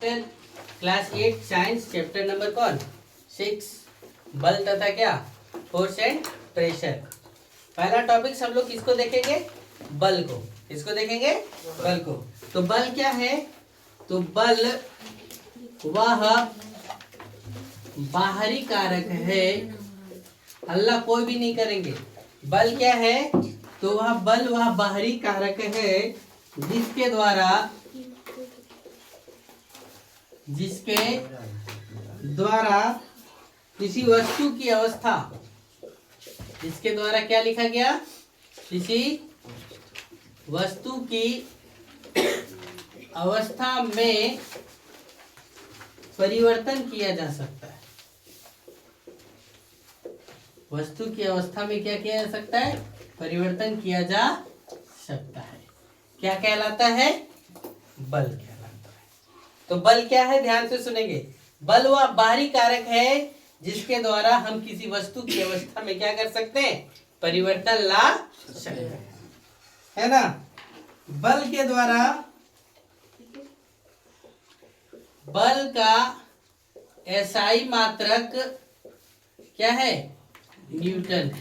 Class 8 science chapter number कौन 6 बल तथा क्या फोर्स एंड प्रेशर। पहला टॉपिक सब लोग किसको देखेंगे, बल को। किसको देखेंगे, बल को। तो बल क्या है, तो बल वह बाहरी कारक है, हल्ला कोई भी नहीं करेंगे। बल क्या है, तो वह बाहरी कारक है जिसके द्वारा किसी वस्तु की अवस्था, जिसके द्वारा क्या लिखा गया, किसी वस्तु की अवस्था में परिवर्तन किया जा सकता है। वस्तु की अवस्था में क्या किया जा सकता है, परिवर्तन किया जा सकता है। क्या कहलाता है, बल कहलाता है। तो बल क्या है, ध्यान से सुनेंगे। बल वह बाहरी कारक है जिसके द्वारा हम किसी वस्तु की अवस्था में क्या कर सकते हैं, परिवर्तन ला सकते हैं, है ना। बल के द्वारा, बल का एसआई मात्रक क्या है, न्यूटन।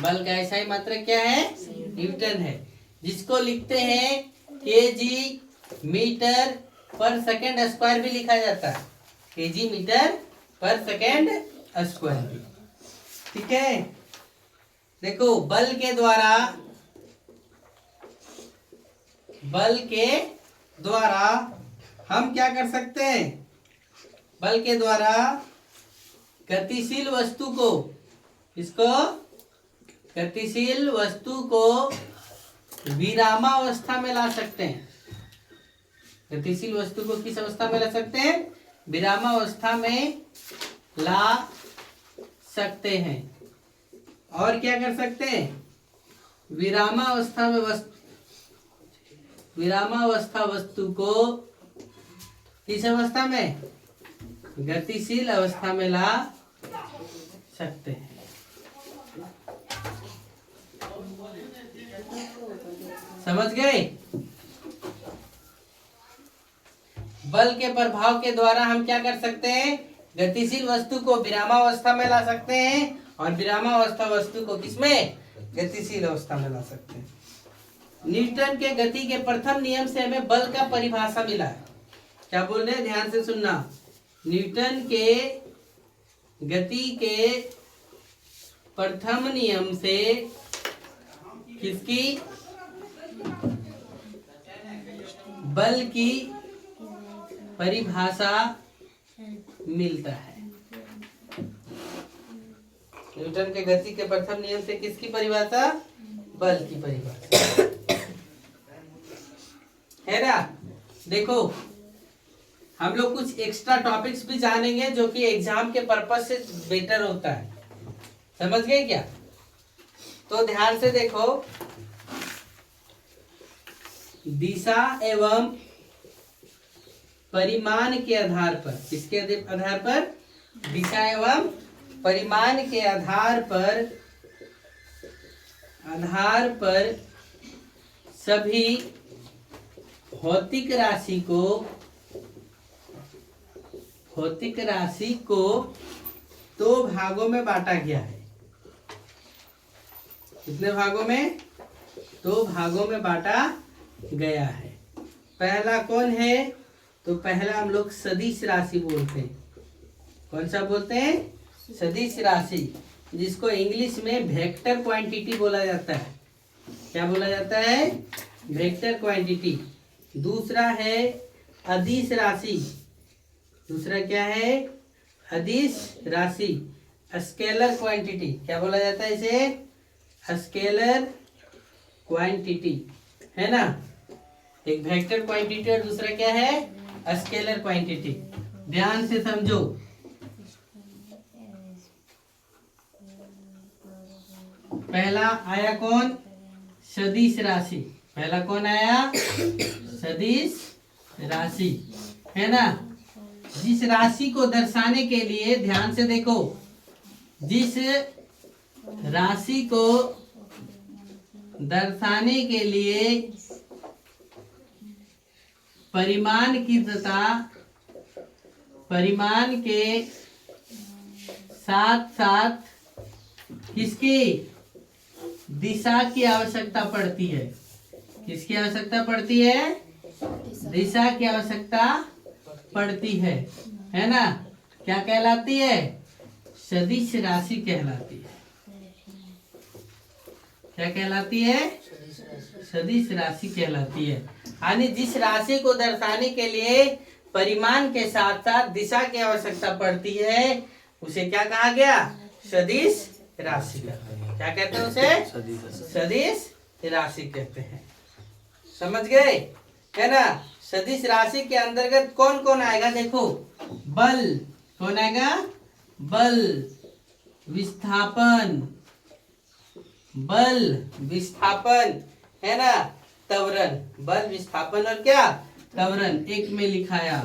बल का एसआई मात्रक क्या है, न्यूटन है, जिसको लिखते हैं केजी मीटर पर सेकेंड स्क्वायर भी लिखा जाता है, केजी मीटर पर सेकेंड स्क्वायर भी। ठीक है, देखो बल के द्वारा हम क्या कर सकते हैं, बल के द्वारा गतिशील वस्तु को, इसको गतिशील वस्तु को विरामावस्था में ला सकते हैं। गतिशील वस्तु को किस अवस्था में ला सकते हैं, विरामावस्था में ला सकते हैं। और क्या कर सकते हैं, विरामावस्था वस्तु को किस अवस्था में, गतिशील अवस्था में ला सकते हैं। समझ गए। बल के प्रभाव के द्वारा हम क्या कर सकते हैं, गतिशील वस्तु को विरामावस्था में ला सकते हैं और विरामावस्था वस्तु को किसमें, गतिशील अवस्था में ला सकते हैं। न्यूटन के गति के प्रथम नियम से हमें बल का परिभाषा मिला है। क्या बोल रहे हैं, ध्यान से सुनना। न्यूटन के गति के प्रथम नियम से किसकी, बल की परिभाषा मिलता है। न्यूटन के गति के प्रथम नियम से किसकी परिभाषा, बल की परिभाषा, है ना। देखो हम लोग कुछ एक्स्ट्रा टॉपिक्स भी जानेंगे जो कि एग्जाम के पर्पस से बेटर होता है। समझ गए क्या। तो ध्यान से देखो, दिशा एवं परिमाण के आधार पर, किसके आधार पर, दिशा एवं परिमाण के आधार पर सभी भौतिक राशि को दो भागों में बांटा गया है। कितने भागों में, दो भागों में बांटा गया है। पहला कौन है, तो पहला हम लोग सदिश राशि बोलते हैं। कौन सा बोलते हैं, सदिश राशि, जिसको इंग्लिश में वेक्टर क्वांटिटी बोला जाता है। क्या बोला जाता है, वेक्टर क्वांटिटी। दूसरा है अदिश राशि। दूसरा क्या है, अदिश राशि, स्केलर क्वांटिटी। क्या बोला जाता है इसे, स्केलर क्वांटिटी, है ना। एक वेक्टर क्वांटिटी और दूसरा क्या है, स्केलर क्वांटिटी। ध्यान से समझो। पहला आया कौन, सदिश राशि। पहला कौन आया, सदिश राशि, है ना। जिस राशि को दर्शाने के लिए, ध्यान से देखो, जिस राशि को दर्शाने के लिए परिमाण की तथा परिमाण के साथ साथ किसकी दिशा की आवश्यकता पड़ती है? किसकी आवश्यकता पड़ती है? दिशा की आवश्यकता पड़ती है ना? क्या कहलाती है? सदिश राशि कहलाती है। क्या कहलाती है? सदिश राशि कहलाती है। यानी जिस राशि को दर्शाने के लिए परिमाण के साथ साथ दिशा की आवश्यकता पड़ती है उसे क्या कहा गया? सदिश राशि कहते हैं। क्या कहते हैं उसे? सदिश राशि कहते हैं। समझ गए है ना? सदिश राशि के अंतर्गत कौन कौन आएगा? देखो, बल कौन आएगा? बल, विस्थापन, बल विस्थापन है ना, त्वरण। बल विस्थापन और क्या? त्वरण एक में लिखाया।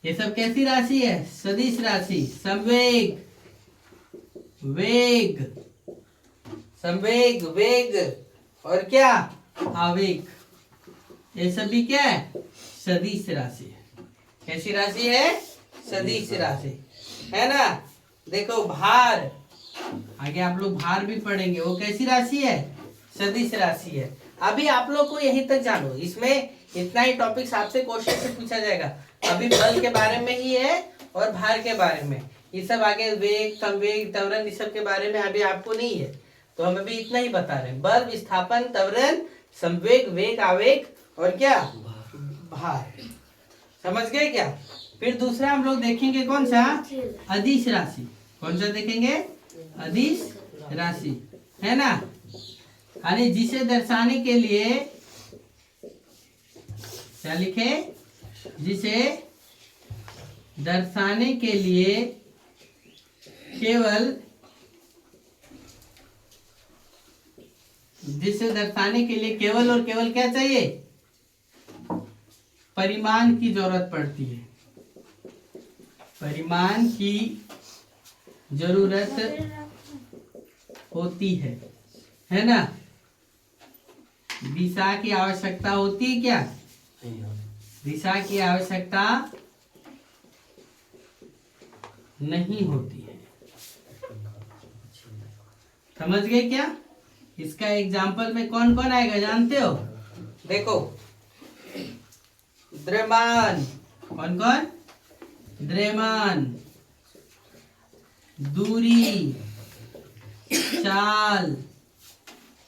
ये सब कैसी राशि है? सदिश राशि। संवेग, वेग, संवेग, वेग और क्या? आवेग। ये सभी क्या है? सदिश राशि है। कैसी राशि है? सदिश राशि है ना। देखो, भार, आगे आप लोग भार भी पढ़ेंगे, वो कैसी राशि है? सदिश राशि है। अभी आप लोग को यहीं तक जानो, इसमें इतना ही टॉपिक्स आपसे क्वेश्चन से पूछा जाएगा। अभी बल के बारे में ही है और भार के बारे में। ये सब आगे वेग, संवेग, त्वरण, इस सब के बारे में अभी आपको नहीं है, तो हम अभी इतना ही बता रहे हैं। बल, विस्थापन, त्वरण, संवेग, वेग, आवेग और क्या? भार। समझ गए क्या? फिर दूसरा हम लोग देखेंगे कौन सा? अदिश राशि। कौन सा देखेंगे? अदिश राशि है ना। यानी जिसे दर्शाने के लिए क्या लिखे? जिसे दर्शाने के लिए केवल, जिसे दर्शाने के लिए केवल और केवल क्या चाहिए? परिमाण की जरूरत पड़ती है। परिमाण की जरूरत होती है ना। दिशा की आवश्यकता होती है क्या? दिशा की आवश्यकता नहीं होती है। समझ गए क्या? इसका एग्जाम्पल में कौन कौन आएगा जानते हो? देखो, द्रव्यमान, कौन कौन? द्रव्यमान, दूरी, चाल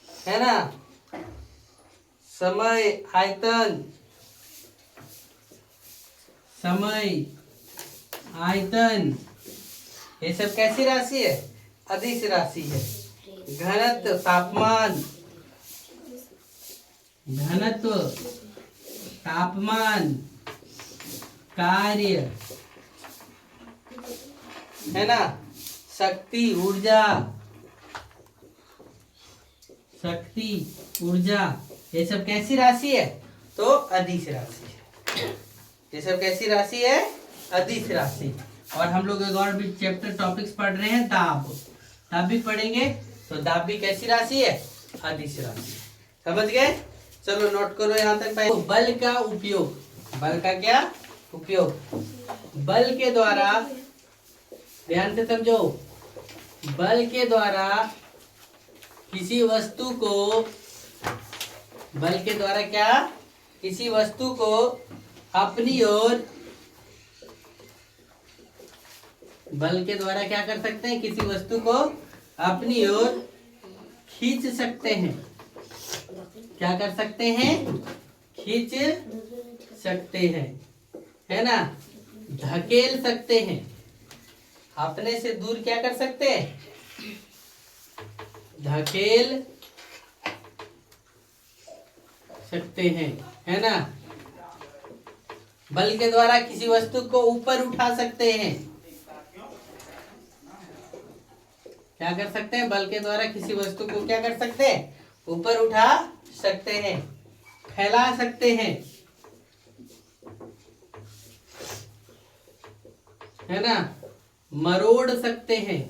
है ना, समय, आयतन, समय, आयतन, ये सब कैसी राशि है? अदिश राशि है। घनत्व, तापमान, घनत्व, तापमान, कार्य है ना, शक्ति, ऊर्जा, शक्ति, ऊर्जा, ये सब कैसी राशि है? तो अदिश राशि है। ये सब कैसी राशि है? अदिश राशि। और हम लोग एक और भी चैप्टर टॉपिक्स पढ़ रहे हैं, दाब। दाब भी पढ़ेंगे, तो दाब भी कैसी राशि है? अदिश राशि। समझ गए? चलो नोट करो यहाँ तक। तो बल का उपयोग, बल का क्या उपयोग? बल के द्वारा, ध्यान से समझो, बल के द्वारा किसी वस्तु को, बल के द्वारा क्या? किसी वस्तु को अपनी ओर, बल के द्वारा क्या कर सकते हैं? किसी वस्तु को अपनी ओर खींच सकते हैं। क्या कर सकते हैं? खींच सकते हैं है ना, धकेल सकते हैं। अपने से दूर क्या कर सकते हैं? धकेल सकते हैं है ना। बल के द्वारा किसी वस्तु को ऊपर उठा सकते हैं। क्या कर सकते हैं? बल के द्वारा किसी वस्तु को क्या कर सकते हैं? ऊपर उठा सकते हैं, फैला सकते हैं है ना, मरोड़ सकते हैं।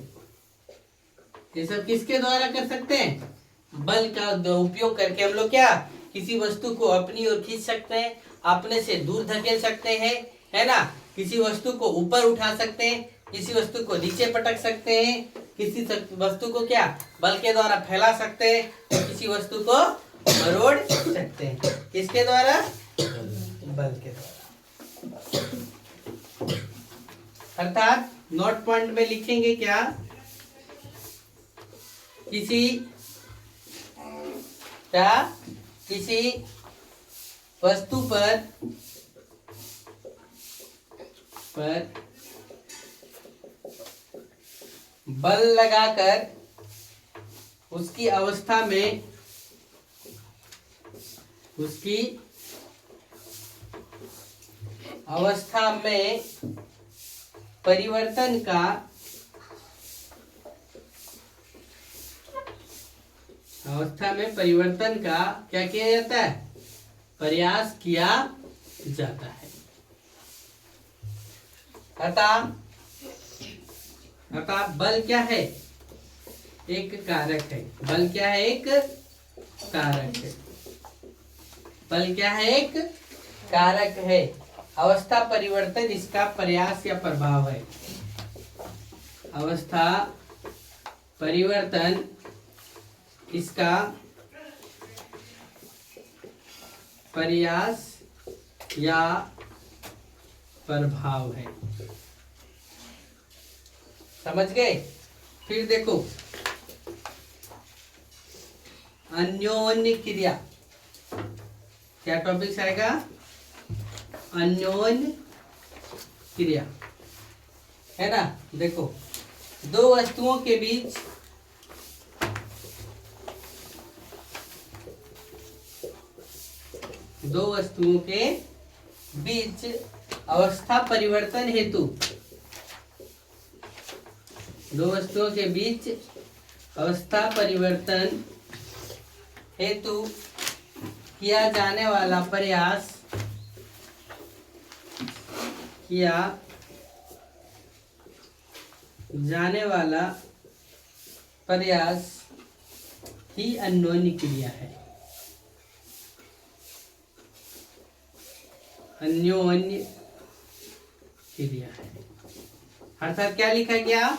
ये सब किसके द्वारा कर सकते हैं? बल का उपयोग करके हम लोग क्या किसी वस्तु को अपनी ओर खींच सकते हैं, अपने से दूर धकेल सकते हैं है ना, किसी वस्तु को ऊपर उठा सकते हैं, किसी वस्तु को नीचे पटक सकते हैं, किसी वस्तु को क्या बल के द्वारा फैला सकते हैं, तो किसी वस्तु को मरोड़ सकते हैं। किसके द्वारा? बल के द्वारा। अर्थात नोट पॉइंट में लिखेंगे क्या? किसी वस्तु पर बल लगाकर उसकी अवस्था में परिवर्तन का क्या किया जाता है? प्रयास किया जाता है। अतः बल क्या है? एक कारक है। बल क्या है? एक कारक है। बल क्या है? एक कारक है। अवस्था परिवर्तन इसका प्रयास या प्रभाव है। अवस्था परिवर्तन इसका प्रयास या प्रभाव है। समझ गए? फिर देखो, अन्योन्य क्रिया। क्या टॉपिक आएगा? अन्योन्य क्रिया, है ना। देखो, दो वस्तुओं के बीच अवस्था परिवर्तन हेतु किया जाने वाला प्रयास ही अन्योन्य क्रिया है। अन्योन्य क्रिया है अर्थात क्या लिखा गया?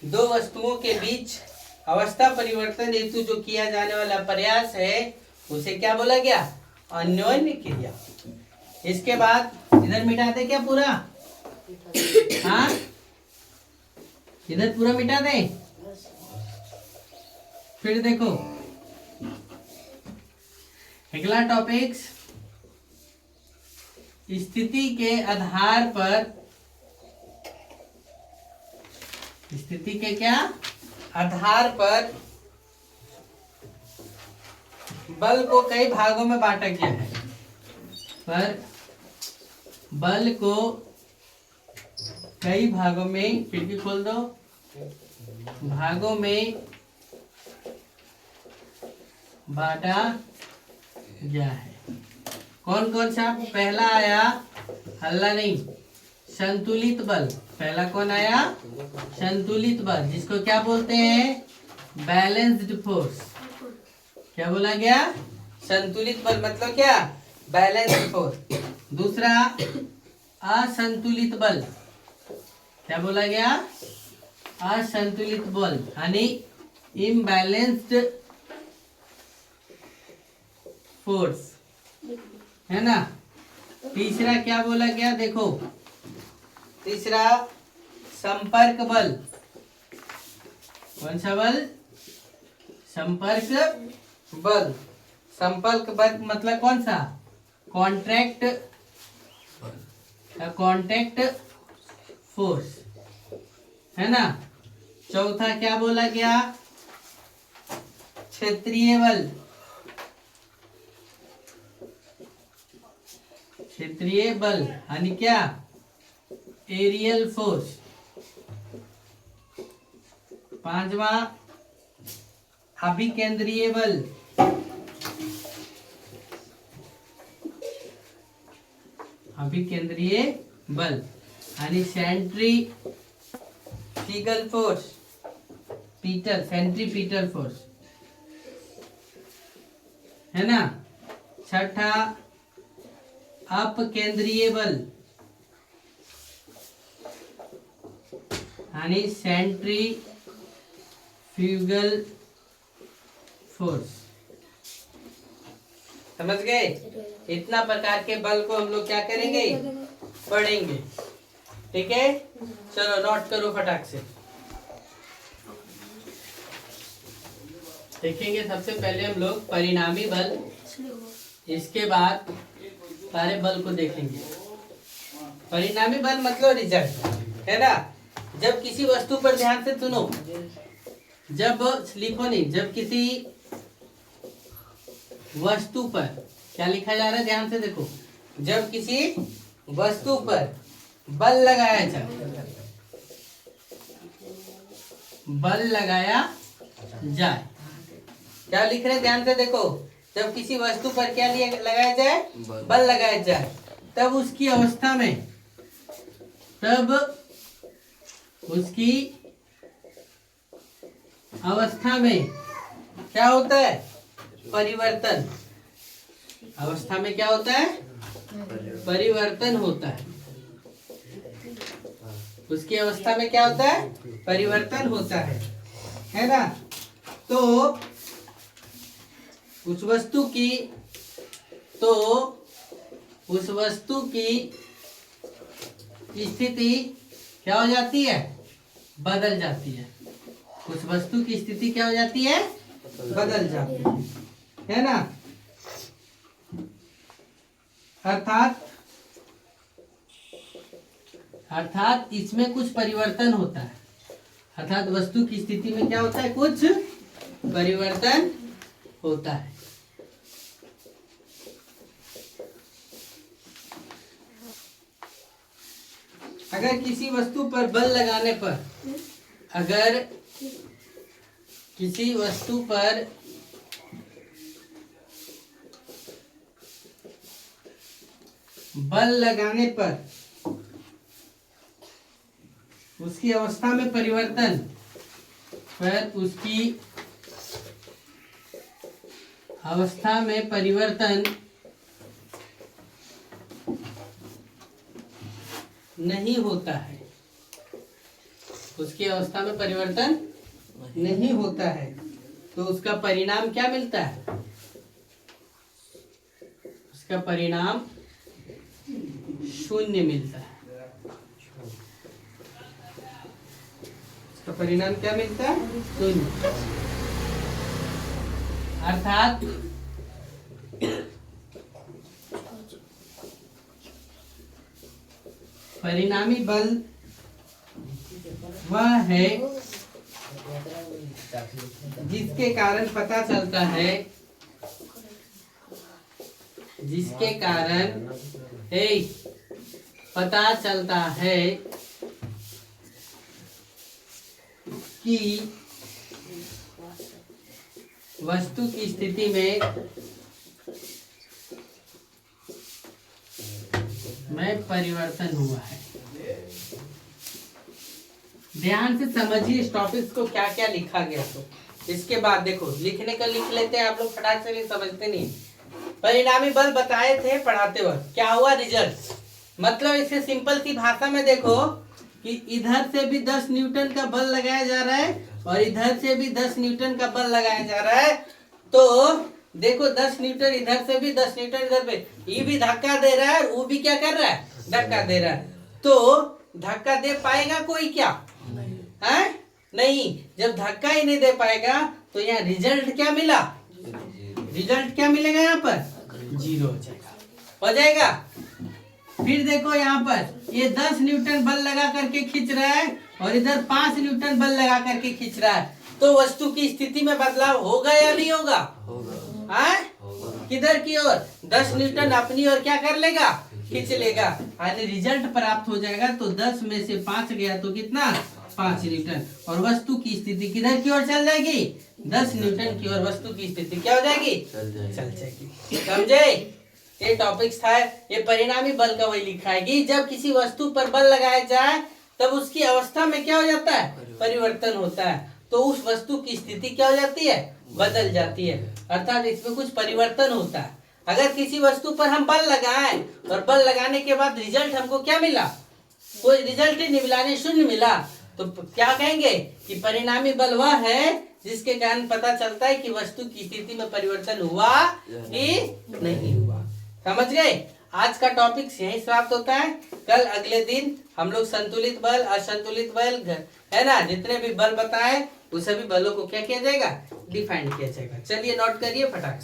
दो वस्तुओं के बीच अवस्था परिवर्तन हेतु जो किया जाने वाला प्रयास है उसे क्या बोला गया? अन्योन्य क्रिया। इसके बाद इधर मिटा दे क्या पूरा? हाँ, इधर पूरा मिटा दे। फिर देखो अगला टॉपिक, स्थिति के आधार पर बल को कई भागों में बांटा गया है। बल को कई भागों में, खिड़की खोल दो, भागों में बांटा गया है। कौन कौन सा? पहला आया, हल्ला नहीं, संतुलित बल। पहला कौन आया? संतुलित बल, जिसको क्या बोलते हैं? Balanced force. क्या बोला गया? संतुलित बल मतलब क्या? Balanced force. दूसरा असंतुलित बल। क्या बोला गया? असंतुलित बल यानी इम्बैलेंस्ड फोर्स, है ना। तीसरा क्या बोला गया? देखो, तीसरा संपर्क बल। कौन सा बल? संपर्क बल। संपर्क बल मतलब कौन सा? कॉन्टैक्ट फोर्स, है ना। चौथा क्या बोला गया? क्षेत्रीय बल। क्षेत्रीय बल यानी क्या? Aerial force. पांचवा अभिकेंद्रीय बल। अभिकेंद्रीय बल यानी सेंट्रीफ्यूगल फोर्स, सेंट्रीपिटल फोर्स, है ना। छठा अपकेंद्रीय बल। यानी सेंट्रीफ्यूगल फोर्स। समझ गए? इतना प्रकार के बल को हम लोग क्या करेंगे, पढ़ेंगे। ठीक है, चलो नोट करो फटाक से। देखेंगे सबसे पहले हम लोग परिणामी बल, इसके बाद सारे बल को देखेंगे। परिणामी बल मतलब रिजल्ट, है ना। जब किसी वस्तु पर, ध्यान से सुनो, जब लिखो नहीं, जब किसी वस्तु पर, क्या लिखा जा रहा है, ध्यान से देखो, जब किसी वस्तु पर बल लगाया जाए, बल लगाया जाए, क्या लिख रहे हैं, ध्यान से देखो, जब किसी वस्तु पर क्या लगाया जाए, बल लगाया जाए, तब उसकी अवस्था में, तब उसकी अवस्था में क्या होता है, परिवर्तन। अवस्था में क्या होता है, परिवर्तन होता है। उसकी अवस्था में क्या होता है, परिवर्तन होता है ना। तो उस वस्तु की, स्थिति क्या हो जाती है, बदल जाती है। उस वस्तु की स्थिति क्या हो जाती है, बदल जाती है ना। अर्थात इसमें कुछ परिवर्तन होता है। अर्थात वस्तु की स्थिति में क्या होता है, कुछ परिवर्तन होता है। अगर किसी वस्तु पर बल लगाने पर, अगर किसी वस्तु पर बल लगाने पर उसकी अवस्था में परिवर्तन, उसकी अवस्था में परिवर्तन नहीं होता है, उसकी अवस्था में परिवर्तन नहीं होता है, तो उसका परिणाम क्या मिलता है, उसका परिणाम शून्य मिलता है। उसका परिणाम क्या मिलता है, शून्य। अर्थात परिणामी बल वह है जिसके कारण पता चलता है, जिसके कारण पता चलता है कि वस्तु की स्थिति में परिवर्तन हुआ है। ध्यान से समझिए इस टॉपिक को, क्या क्या लिखा गया। तो इसके बाद देखो, लिखने का लिख लेते हैं, आप लोग फटाक से समझते नहीं। परिणामी बल बताए थे पढ़ाते वक्त, क्या हुआ, रिजल्ट। मतलब इसे सिंपल सी भाषा में देखो कि इधर से भी 10 न्यूटन का बल लगाया जा रहा है और इधर से भी 10 न्यूटन का बल लगाया जा रहा है। तो देखो 10 न्यूटन इधर से भी, 10 न्यूटन इधर पे, ये भी धक्का दे रहा है, वो भी क्या कर रहा है, धक्का दे रहा है। तो धक्का दे पाएगा कोई क्या, है नहीं। जब धक्का ही नहीं दे पाएगा तो यहाँ रिजल्ट क्या मिला, रिजल्ट क्या मिलेगा, यहाँ पर 0 हो जाएगा, हो जाएगा। फिर देखो यहाँ पर ये 10 न्यूटन बल लगा करके खींच रहा है और इधर 5 न्यूटन बल लगा करके खींच रहा है। तो वस्तु की स्थिति में बदलाव होगा या नहीं होगा, किधर की ओर, 10 न्यूटन अपनी ओर क्या कर लेगा, खींच लेगा। यानी रिजल्ट प्राप्त हो जाएगा। तो 10 में से 5 गया तो कितना, 5 न्यूटन। और वस्तु की स्थिति किधर की ओर चल जाएगी, 10 न्यूटन की ओर वस्तु की स्थिति क्या हो जाएगी, चल जाएगी। समझे, ये टॉपिक्स था। ये परिणामी बल का वही लिखा है कि जब किसी वस्तु पर बल लगाया जाए तब उसकी अवस्था में क्या हो जाता है, परिवर्तन होता है। तो उस वस्तु की स्थिति क्या हो जाती है, बदल जाती है। अर्थात इसमें कुछ परिवर्तन होता है। अगर किसी वस्तु पर हम बल लगाएं और बल लगाने के बाद रिजल्ट हमको क्या मिला, कोई रिजल्ट ही नहीं मिला, शून्य मिला, तो क्या कहेंगे कि परिणामी बल वह है जिसके कारण पता चलता है कि वस्तु की स्थिति में परिवर्तन हुआ कि नहीं हुआ। समझ गए? आज का टॉपिक यहीं समाप्त होता है। कल अगले दिन हम लोग संतुलित बल, असंतुलित बल है ना, जितने भी बल बताए उस सभी बलों को क्या किया जाएगा, डिफाइन किया जाएगा। चलिए नोट करिए फटाक से।